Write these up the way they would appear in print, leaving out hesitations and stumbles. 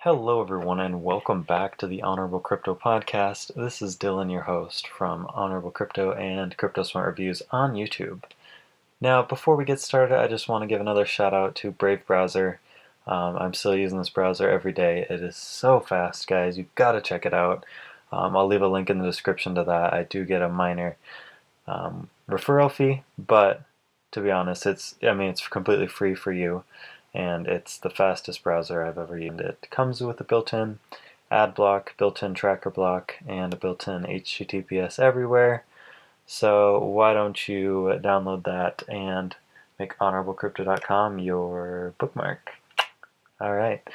Hello, everyone, and welcome back to the Honorable Crypto Podcast. This is Dylan, your host from Honorable Crypto and Crypto Smart Reviews on YouTube. Now, before we get started, I just want to give another shout out to Brave Browser. I'm still using this browser every day. It is so fast, guys. You've got to check it out. I'll leave a link in the description to that. I do get a minor referral fee, but to be honest, it's completely free for you. And it's the fastest browser I've ever used. It comes with a built-in ad block, built-in tracker block, and a built-in HTTPS everywhere. So why don't you download that and make honorablecrypto.com your bookmark. Alright,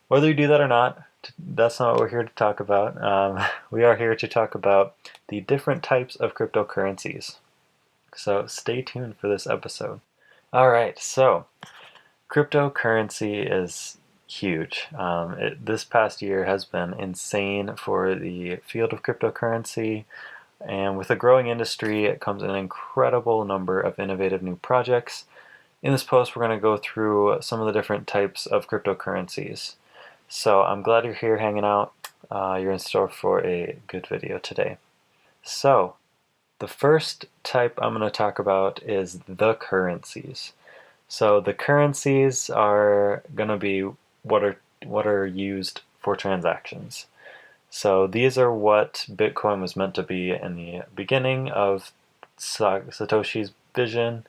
whether you do that or not, that's not what we're here to talk about. We are here to talk about the different types of cryptocurrencies. So stay tuned for this episode. Alright, so cryptocurrency is huge. This past year has been insane for the field of cryptocurrency, and with a growing industry it comes an incredible number of innovative new projects. In this post we're going to go through some of the different types of cryptocurrencies. So I'm glad you're here hanging out. You're in store for a good video today. So the first type I'm going to talk about is the currencies. So the currencies are going to be what are used for transactions. So these are what Bitcoin was meant to be in the beginning of Satoshi's vision,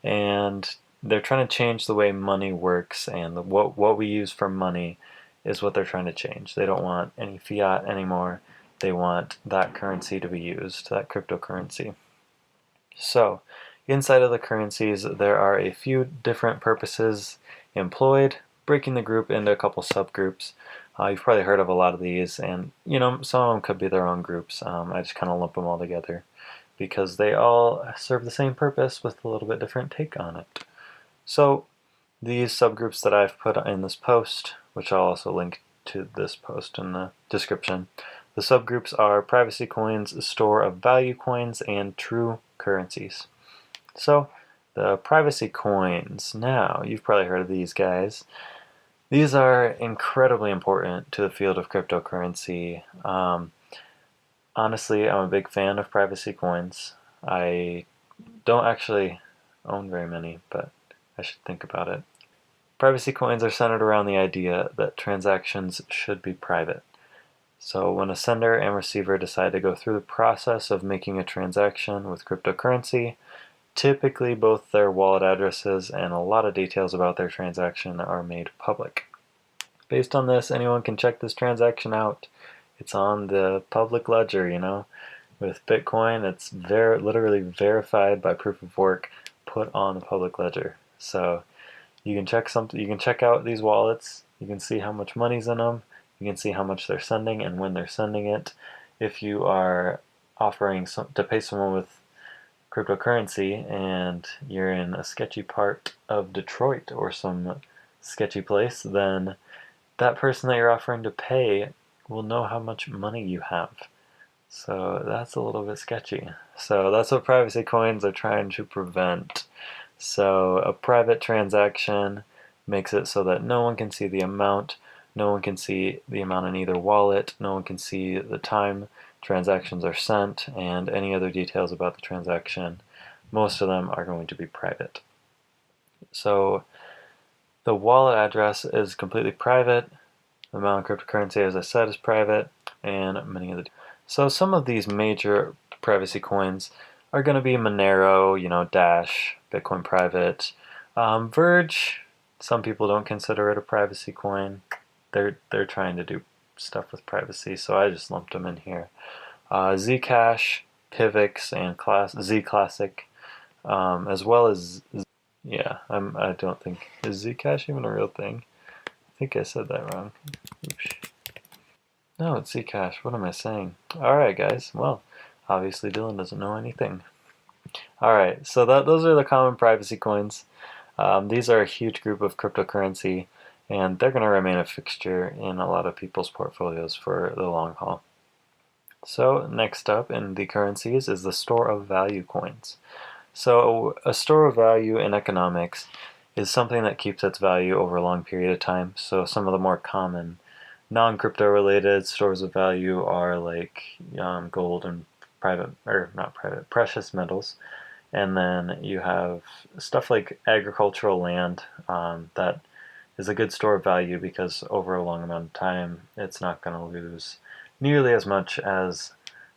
and they're trying to change the way money works, and what we use for money is what they're trying to change. They don't want any fiat anymore. They want that currency to be used, that cryptocurrency. So inside of the currencies, there are a few different purposes employed, breaking the group into a couple subgroups. You've probably heard of a lot of these, and some of them could be their own groups. I just kind of lump them all together because they all serve the same purpose with a little bit different take on it. So these subgroups that I've put in this post, which I'll also link to this post in the description, the subgroups are privacy coins, store of value coins, and true currencies. So the privacy coins, now you've probably heard of these guys. These are incredibly important to the field of cryptocurrency. Honestly, I'm a big fan of privacy coins. I don't actually own very many, but I should think about it. Privacy coins are centered around the idea that transactions should be private. So when a sender and receiver decide to go through the process of making a transaction with cryptocurrency, typically both their wallet addresses and a lot of details about their transaction are made public. Based on this, anyone can check this transaction out. It's on the public ledger, With Bitcoin, it's literally verified by proof of work, put on the public ledger. So you can check out these wallets, you can see how much money's in them, you can see how much they're sending and when they're sending it. If you are offering to pay someone with cryptocurrency and you're in a sketchy part of Detroit or some sketchy place, then that person that you're offering to pay will know how much money you have. So that's a little bit sketchy. So that's what privacy coins are trying to prevent. So a private transaction makes it so that no one can see the amount, no one can see the amount in either wallet, no one can see the time transactions are sent, and any other details about the transaction. Most of them are going to be private. So the wallet address is completely private, the amount of cryptocurrency, as I said, is private, and many of the... So some of these major privacy coins are going to be Monero, Dash, Bitcoin Private, Verge. Some people don't consider it a privacy coin. They're trying to do stuff with privacy, so I just lumped them in here. ZCash, Pivx, and ZClassic, as well as I don't think, is ZCash even a real thing? I think I said that wrong. Oops. No, it's ZCash. What am I saying? Alright, guys. Well, obviously Dylan doesn't know anything. Alright, so those are the common privacy coins. These are a huge group of cryptocurrency, and they're going to remain a fixture in a lot of people's portfolios for the long haul. So next up in the currencies is the store of value coins. So a store of value in economics is something that keeps its value over a long period of time. So some of the more common non-crypto related stores of value are like gold and precious metals. And then you have stuff like agricultural land that is a good store of value because over a long amount of time, it's not going to lose nearly as much as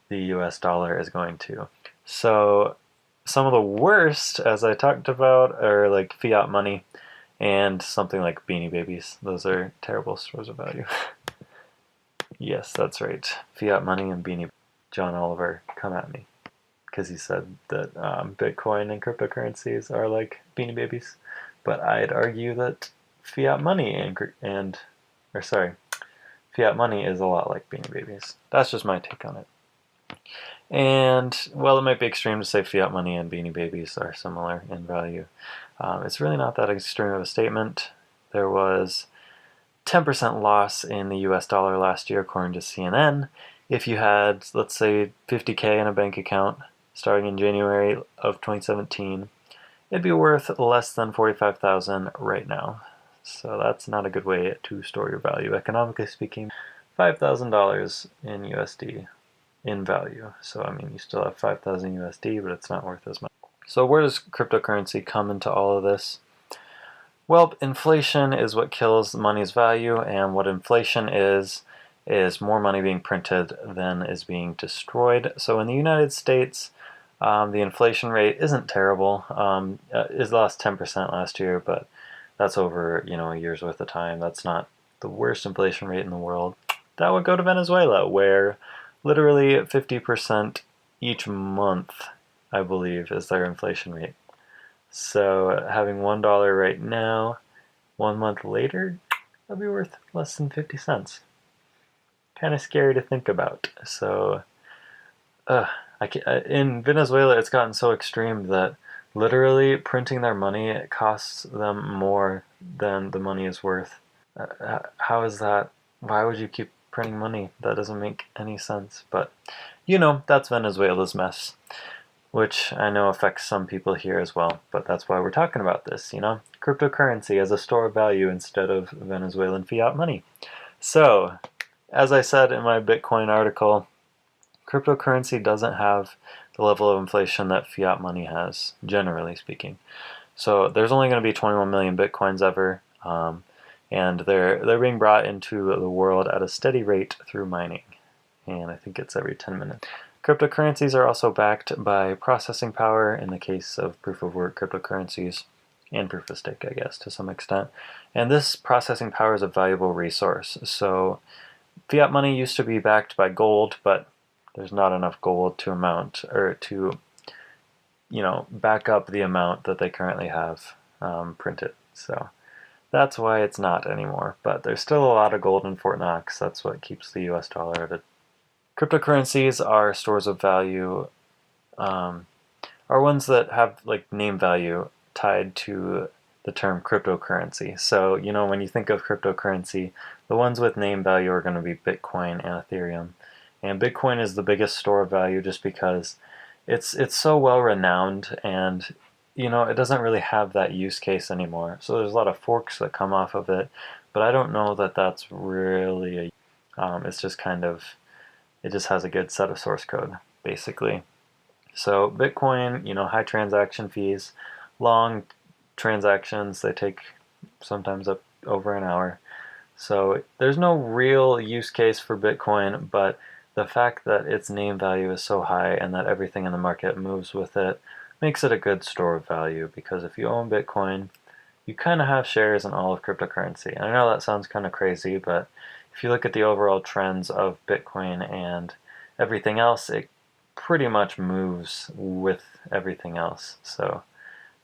the US dollar is going to. So some of the worst, as I talked about, are like fiat money and something like Beanie Babies. Those are terrible stores of value. Yes, that's right. Fiat money and Beanie. John Oliver, come at me. Because he said that Bitcoin and cryptocurrencies are like Beanie Babies. But I'd argue that fiat money fiat money is a lot like Beanie Babies. That's just my take on it. And, well, it might be extreme to say fiat money and Beanie Babies are similar in value. It's really not that extreme of a statement. There was 10% loss in the US dollar last year, according to CNN. If you had, let's say, 50K in a bank account starting in January of 2017, it'd be worth less than $45,000 right now. So that's not a good way to store your value. Economically speaking, $5,000 in USD in value. So, I mean, you still have 5,000 USD, but it's not worth as much. So where does cryptocurrency come into all of this? Well, inflation is what kills money's value, and what inflation is more money being printed than is being destroyed. So in the United States, the inflation rate isn't terrible. It lost 10% last year, but that's over a year's worth of time. That's not the worst inflation rate in the world. That would go to Venezuela, where literally 50% each month, I believe, is their inflation rate. So having $1 right now, 1 month later, that'd be worth less than 50 cents. Kind of scary to think about. So in Venezuela, it's gotten so extreme that literally printing their money costs them more than the money is worth. How is that? Why would you keep printing money? That doesn't make any sense. But, that's Venezuela's mess, which I know affects some people here as well. But that's why we're talking about this, Cryptocurrency as a store of value instead of Venezuelan fiat money. So, as I said in my Bitcoin article, cryptocurrency doesn't have the level of inflation that fiat money has, generally speaking. So there's only going to be 21 million Bitcoins ever, and they're being brought into the world at a steady rate through mining, and I think it's every 10 minutes. Cryptocurrencies are also backed by processing power in the case of proof-of-work cryptocurrencies, and proof-of-stake, I guess, to some extent. And this processing power is a valuable resource. So fiat money used to be backed by gold, but there's not enough gold to back up the amount that they currently have printed. So that's why it's not anymore. But there's still a lot of gold in Fort Knox. That's what keeps the US dollar at it. Cryptocurrencies are stores of value, are ones that have like name value tied to the term cryptocurrency. So, when you think of cryptocurrency, the ones with name value are going to be Bitcoin and Ethereum. And Bitcoin is the biggest store of value just because it's so well renowned, and it doesn't really have that use case anymore. So there's a lot of forks that come off of it, but I don't know that that's really it's just it just has a good set of source code, basically. So Bitcoin, high transaction fees, long transactions, they take sometimes up over an hour. So there's no real use case for Bitcoin, but the fact that its name value is so high and that everything in the market moves with it makes it a good store of value, because if you own Bitcoin, you kind of have shares in all of cryptocurrency. And I know that sounds kind of crazy, but if you look at the overall trends of Bitcoin and everything else, it pretty much moves with everything else. So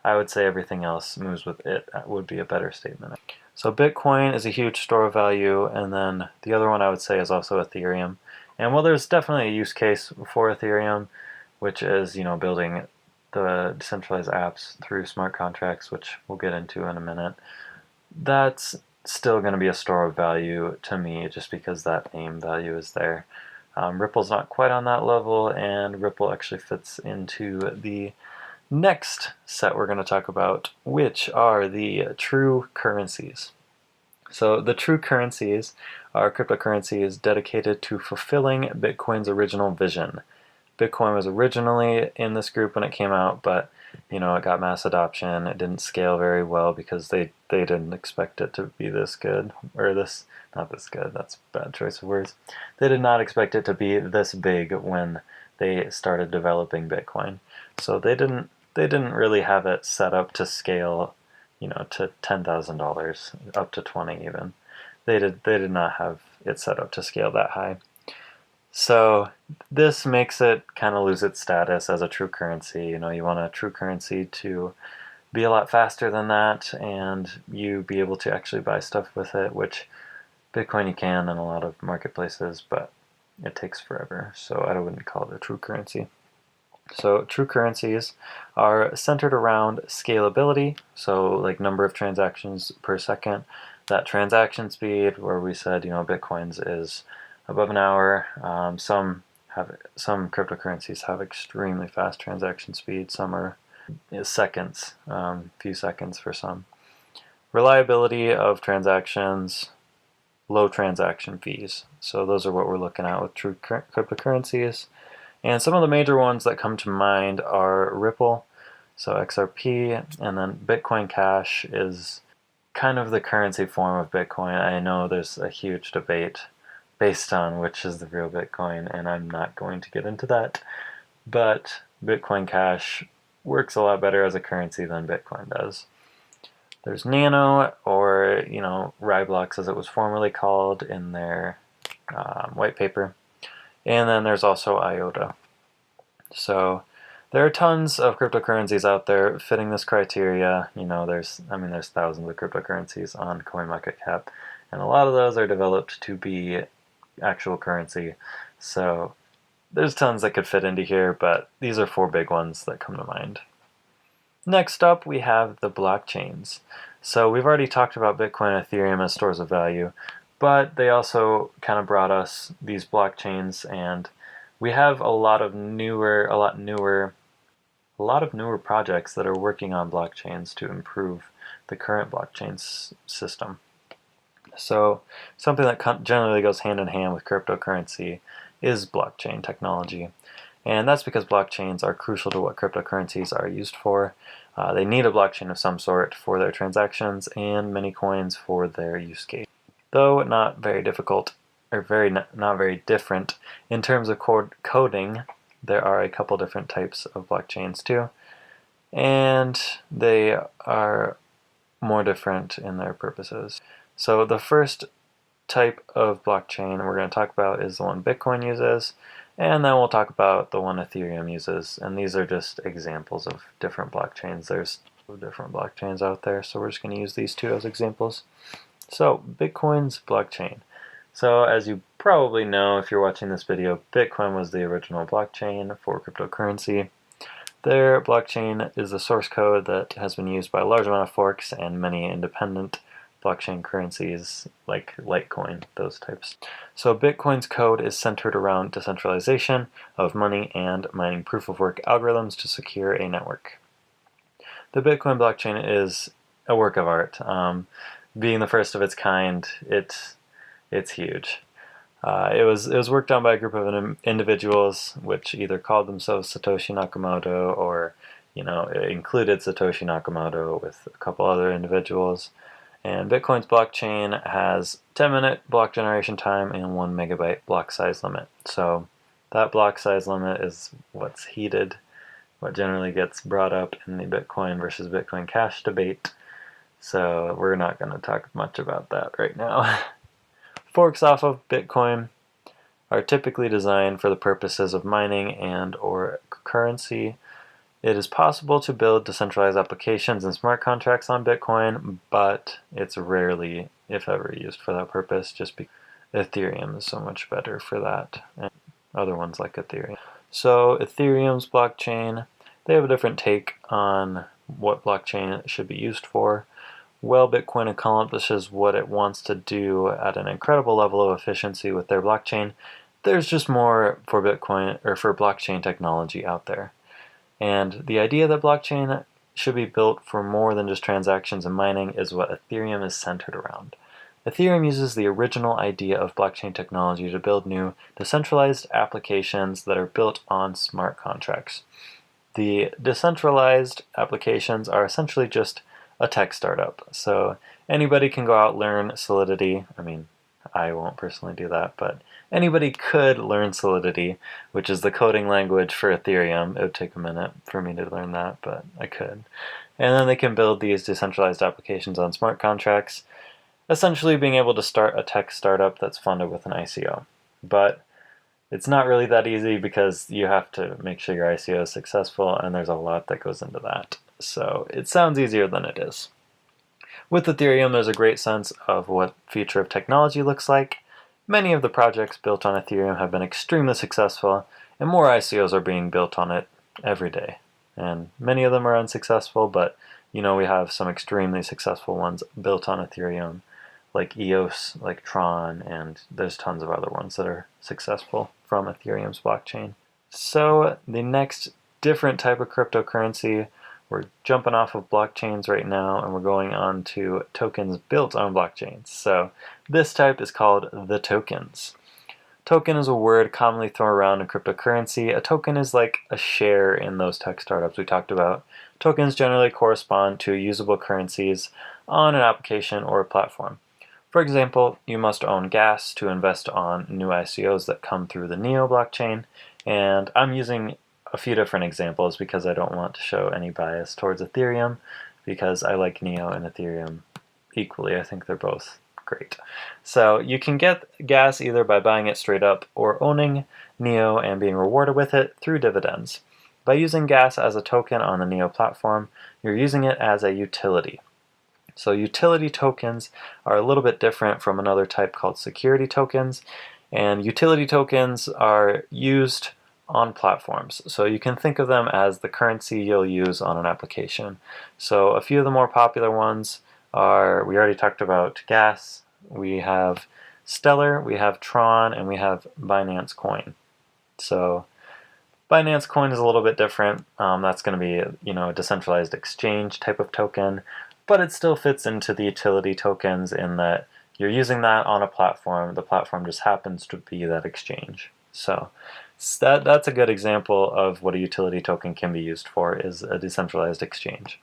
I would say everything else moves with it would be a better statement. So Bitcoin is a huge store of value, and then the other one I would say is also Ethereum. And while there's definitely a use case for Ethereum, which is, building the decentralized apps through smart contracts, which we'll get into in a minute, that's still going to be a store of value to me just because that name value is there. Ripple's not quite on that level, and Ripple actually fits into the next set we're going to talk about, which are the true currencies. So the true currencies are cryptocurrencies dedicated to fulfilling Bitcoin's original vision. Bitcoin was originally in this group when it came out, but it got mass adoption. It didn't scale very well because they didn't expect it to be this good, or not this good, that's a bad choice of words. They did not expect it to be this big when they started developing Bitcoin. So they didn't really have it set up to scale, to $10,000, up to 20 even. They did not have it set up to scale that high. So this makes it kind of lose its status as a true currency. You want a true currency to be a lot faster than that, and you be able to actually buy stuff with it, which Bitcoin you can in a lot of marketplaces, but it takes forever. So I wouldn't call it a true currency. So true currencies are centered around scalability, so like number of transactions per second. That transaction speed, where we said, Bitcoin's is above an hour. Some cryptocurrencies have extremely fast transaction speed. Some are seconds, few seconds for some. Reliability of transactions, low transaction fees. So those are what we're looking at with true cryptocurrencies. And some of the major ones that come to mind are Ripple, so XRP, and then Bitcoin Cash is kind of the currency form of Bitcoin. I know there's a huge debate based on which is the real Bitcoin, and I'm not going to get into that. But Bitcoin Cash works a lot better as a currency than Bitcoin does. There's Nano, or Ryblox as it was formerly called in their white paper. And then there's also Iota. So there are tons of cryptocurrencies out there fitting this criteria. There's thousands of cryptocurrencies on CoinMarketCap, and a lot of those are developed to be actual currency. So there's tons that could fit into here, but these are 4 big ones that come to mind. Next up, we have the blockchains. So we've already talked about Bitcoin and Ethereum as stores of value, but they also kind of brought us these blockchains, and we have a lot of newer projects that are working on blockchains to improve the current blockchain system. So something that generally goes hand in hand with cryptocurrency is blockchain technology. And that's because blockchains are crucial to what cryptocurrencies are used for. They need a blockchain of some sort for their transactions and many coins for their use case. Though not very difficult, or not very different in terms of coding, there are a couple different types of blockchains too, and they are more different in their purposes. So the first type of blockchain we're going to talk about is the one Bitcoin uses, and then we'll talk about the one Ethereum uses, and these are just examples of different blockchains. There's different blockchains out there, so we're just going to use these 2 as examples. So Bitcoin's blockchain. So as you probably know if you're watching this video, Bitcoin was the original blockchain for cryptocurrency. Their blockchain is the source code that has been used by a large amount of forks and many independent blockchain currencies like Litecoin, those types. So Bitcoin's code is centered around decentralization of money and mining proof-of-work algorithms to secure a network. The Bitcoin blockchain is a work of art. Being the first of its kind, it's huge. It was worked on by a group of individuals which either called themselves Satoshi Nakamoto, or it included Satoshi Nakamoto with a couple other individuals. And Bitcoin's blockchain has 10-minute block generation time and 1 megabyte block size limit. So that block size limit is what's heated, what generally gets brought up in the Bitcoin versus Bitcoin Cash debate. So we're not going to talk much about that right now. Forks off of Bitcoin are typically designed for the purposes of mining and or currency. It is possible to build decentralized applications and smart contracts on Bitcoin, but it's rarely, if ever, used for that purpose, just because Ethereum is so much better for that, and other ones like Ethereum. So Ethereum's blockchain, they have a different take on what blockchain should be used for. Well, Bitcoin accomplishes what it wants to do at an incredible level of efficiency with their blockchain. There's just more for Bitcoin, or for blockchain technology out there. And the idea that blockchain should be built for more than just transactions and mining is what Ethereum is centered around. Ethereum uses the original idea of blockchain technology to build new decentralized applications that are built on smart contracts. The decentralized applications are essentially just a tech startup. So anybody can go out, learn Solidity. I mean, I won't personally do that, but anybody could learn Solidity, which is the coding language for Ethereum. It would take a minute for me to learn that, but I could. And then they can build these decentralized applications on smart contracts, essentially being able to start a tech startup that's funded with an ICO. But it's not really that easy because you have to make sure your ICO is successful, and there's a lot that goes into that. So it sounds easier than it is. With Ethereum, there's a great sense of what future of technology looks like. Many of the projects built on Ethereum have been extremely successful, and more ICOs are being built on it every day. And many of them are unsuccessful, but we have some extremely successful ones built on Ethereum, like EOS, like Tron, and there's tons of other ones that are successful from Ethereum's blockchain. So the next different type of cryptocurrency, we're jumping off of blockchains right now and we're going on to tokens built on blockchains. So this type is called the tokens. Token is a word commonly thrown around in cryptocurrency. A token is like a share in those tech startups we talked about. Tokens generally correspond to usable currencies on an application or a platform. For example, you must own gas to invest on new ICOs that come through the Neo blockchain, and I'm using a few different examples because I don't want to show any bias towards Ethereum, because I like Neo and Ethereum equally. I think they're both great. So you can get gas either by buying it straight up or owning Neo and being rewarded with it through dividends. By using gas as a token on the Neo platform, you're using it as a utility. So utility tokens are a little bit different from another type called security tokens, and utility tokens are used on platforms. So you can think of them as the currency you'll use on an application. So a few of the more popular ones are, we already talked about gas, we have Stellar, we have Tron, and we have Binance Coin. So Binance Coin is a little bit different. That's going to be a decentralized exchange type of token, but it still fits into the utility tokens in that you're using that on a platform. The platform just happens to be that exchange. So that's a good example of what a utility token can be used for, is a decentralized exchange.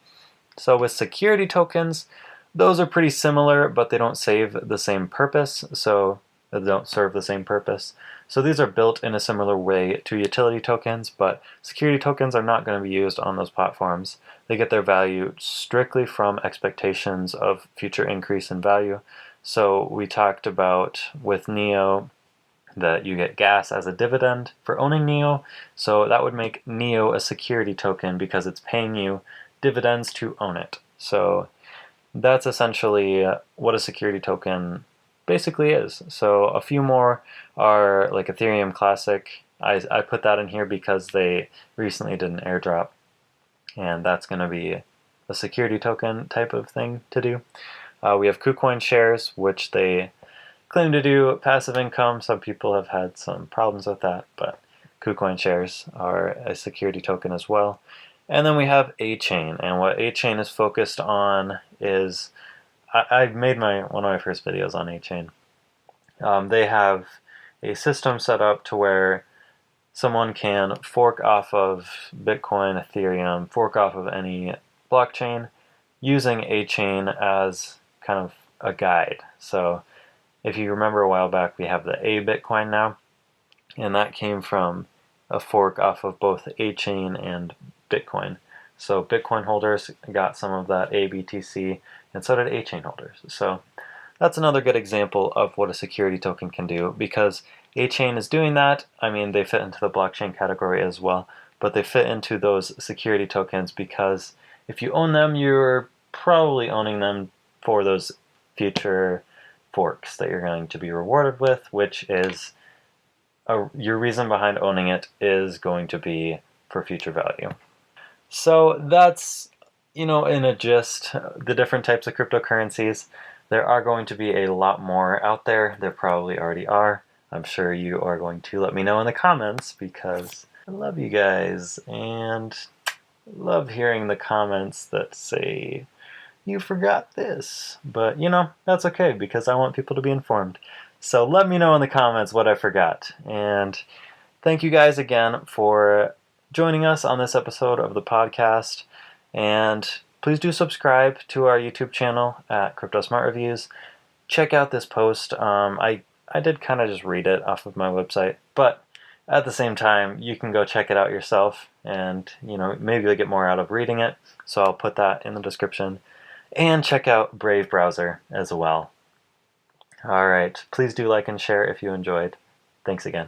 So with security tokens, those are pretty similar, but they don't serve the same purpose. So these are built in a similar way to utility tokens, but security tokens are not going to be used on those platforms. They get their value strictly from expectations of future increase in value. So we talked about with Neo that you get gas as a dividend for owning Neo. So that would make Neo a security token because it's paying you dividends to own it. So that's essentially what a security token basically is. So a few more are like Ethereum Classic. I put that in here because they recently did an airdrop, and that's going to be a security token type of thing to do. We have Kucoin shares, which they claim to do passive income. Some people have had some problems with that, but Kucoin shares are a security token as well. And then we have AChain, and what AChain is focused on is, I made one of my first videos on AChain. They have a system set up to where someone can fork off of Bitcoin, Ethereum, fork off of any blockchain using AChain as kind of a guide. So if you remember a while back, we have the A Bitcoin now, and that came from a fork off of both AChain and Bitcoin. So Bitcoin holders got some of that ABTC, and so did AChain holders. So that's another good example of what a security token can do, because AChain is doing that. I mean, they fit into the blockchain category as well, but they fit into those security tokens because if you own them, you're probably owning them for those future forks that you're going to be rewarded with, which is your reason behind owning it is going to be for future value. So that's, in a gist, the different types of cryptocurrencies. There are going to be a lot more out there. There probably already are. I'm sure you are going to let me know in the comments because I love you guys and love hearing the comments that say, you forgot this. But, that's okay because I want people to be informed. So let me know in the comments what I forgot. And thank you guys again for joining us on this episode of the podcast. And please do subscribe to our YouTube channel at Crypto Smart Reviews. Check out this post. I did kind of just read it off of my website, but at the same time, you can go check it out yourself, and maybe you'll get more out of reading it. So I'll put that in the description. And check out Brave Browser as well. All right, please do like and share if you enjoyed. Thanks again.